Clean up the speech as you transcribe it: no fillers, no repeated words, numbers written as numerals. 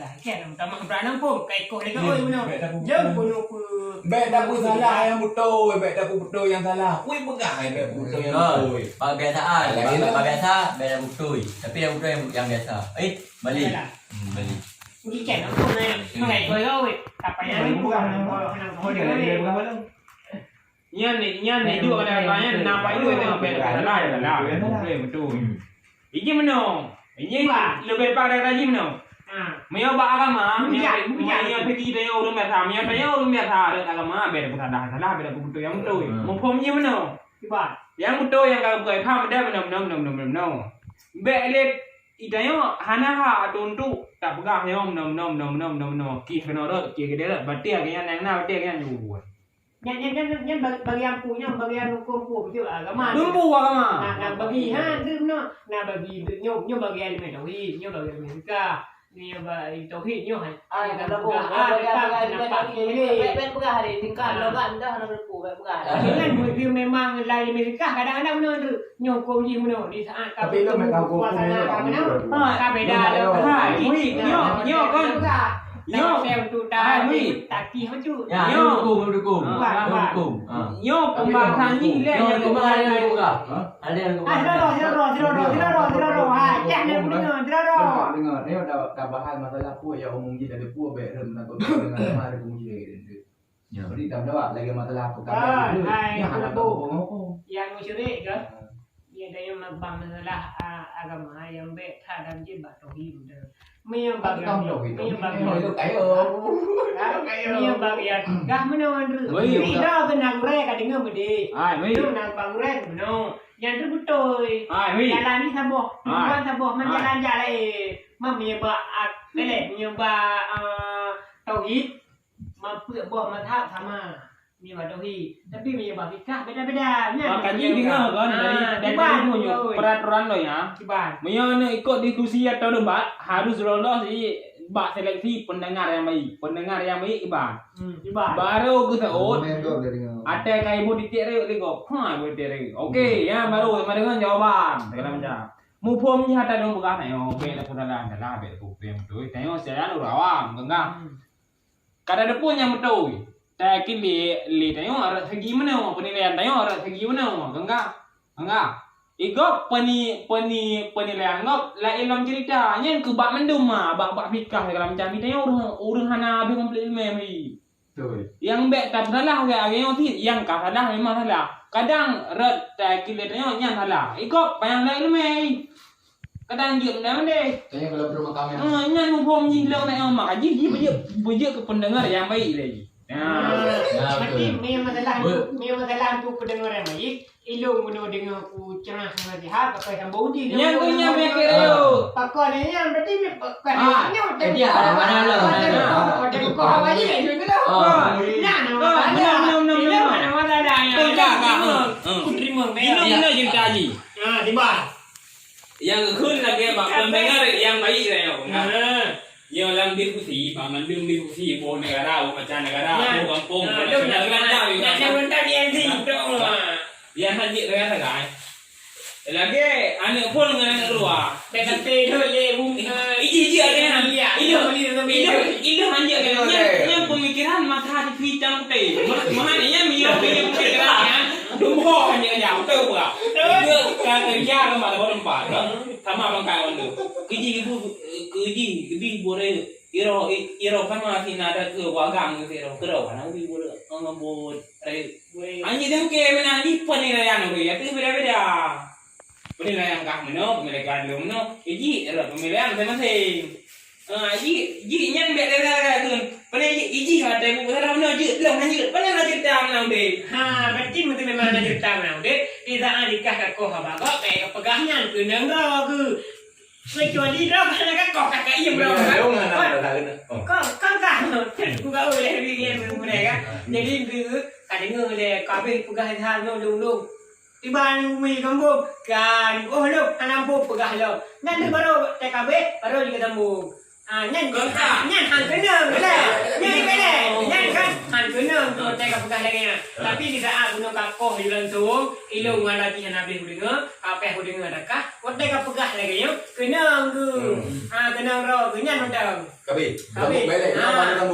salah. Kan utama beranang pun kai kau dekat oi mana. Jom bunuh ku. Bet aku salah yang betul, bet aku betul yang salah. Kui pegang bet betul yang betul. Kebiasaan, biasa, beda betul. Tapi yang betul yang biasa. Balik. Balik. Pergi kan aku nak kai kau oi. Apa yang bukan kau dia. Nyan ni dua kadang-kadang nampak itu tengok beda salah. Betul. Ini mana? Ini lebih pada lagi mana? Maya agama, maya pergi tanya orang biasa, maya tanya orang biasa agama beda pun salah, beda pun betul yang betul. Mufum ni mana? Yang betul yang kalau buat faham dah benar. Belet itanya hana tuntu tak pegang yang benar. Kira benar, kira dia berarti agaknya nang berarti agaknya juga. Yang bagian punya bagian hukum betul agama. Hukum agama. Nak bagi tu no. Nak bagi nyo bagian ni tauhid, nyo bagian mereka. Ni bagi tauhid nyo kan. Kalau bukan ben pegah hari tingkat logan dah nak berpu ben pegah. Kan dia memang lain mereka kadang-kadang benar tu nyo hukum ni benar di saat tapi lo mereka hukum tak beda dah. Nyo kan Yo tu taki macam. Yo dukung. Yo pembahasan ni le yang kemarin juga. Ada yang kemarin. Zero. Jangan dengar. Ni dah bahas masalah pu ya umum kita ada pu bet rem nak dengan mari umum kita. Ya. Jadi tak jawab lagi masalah aku tak. Ya ada apa? Yang syirik ke? Yang dia masalah agama yang bet dalam jibat tauhid tu. Mia bagian gah mana mandru. Ida benar mereka dengar bede. Itu nak banguran benar. Yang tu betul. Jalan ni saboh. Bukan saboh menjalan jalan. Mami ba lele mia ba tauhid. Mampu buat mazhab sama. Ni tauhid. Tapi mia ba fikah beda-beda. Kaji dengar kan dari punya peraturan lo ya. Mia ikut diskusi atau debat harus lolos di bak seleksi pendengar yang baik. Pendengar yang baik iban. Baru kita ada kayak ibu ditik rek lego. Ibu ditik rek. Okey, ya baru mendengar jawaban. Segala macam. Mufum ni hata dong bukan ayo. Okey, dah pun dah betul betul. Tengok saya lu rawang, enggak. Kada ada pun yang betul. Tak kini tengok ada segi mana penilaian tengok ada segi mana enggak ikut penilaian ngop la ilmu cerita nyen ke bab mendum bab fikah segala macam ni tengok orang hana habis komplit ilmu ni betul yang bet tak salah ke yang yang kah salah memang salah kadang red tak kini tengok nyen salah ikut yang la ilmu kadang dia benda tengok kalau belum kami nyen hukum ni lo nak mak haji dia ke pendengar yang baik lagi. Nanti masalah tu pendengar yang baik. Ilmu mana dengar ku cerah nasihat pakai sambung di. Yang tu yang mikir yo. Pakai ni yang berarti pakai ni. Jadi ada mana lo? Ada kau awak ni juga tu. Minum cerita haji. Tiba. Yang kun lagi bab pendengar yang baik saya. Yang dalam diskusi, dalam diskusi pun negara, macam negara, kampung, negara juga. Yang mentah yang sih. Yang haji dengan segai. Lagi anak pun dengan anak keluar. PKP tu le bung. Iji ada yang itu hanya yang pemikiran mata di pitang teh. Maknanya pemikiran dumho hanya jauh tu bukan. Dia kerja ke mana tempat. Sama bangkai orang tu. Keji boleh iro sama sinada ke wagang ke iro kerau kan abi boleh ngabut. Anjing dia ke mana ni penilaian aku ya tu beda-beda. Penilaian kah mana, penilaian lu mana. Iji pemilihan masing-masing. Iji nyan beda tu. Penilaian iji ada buku salah mana je. Lah hanya mana nak cerita mana deh. Berarti mesti memang nak cerita mana deh. Tidak adikah kau habaq kayak pegahnya ke negara ke. Kecuali dah kan kau kakak iya bro. Kan aku kau boleh bikin mereka. Jadi tu kadang le kabeh pegah hal dulu. Tiba-tiba mi kamu kan lu anak bu pegah lo. Nanti baru TKB baru juga temu. Nyan han kena lah. Nyan kan han kena tu TKB pegah lagi. Tapi di saat guna kakoh di langsung, ilo ngalati nabi hudinga, apa hudinga dakah, kau TKB pegah lagi yo. kenang ke. Kenang ro kenyan macam. Kabi. Kamu balik. Nama kamu.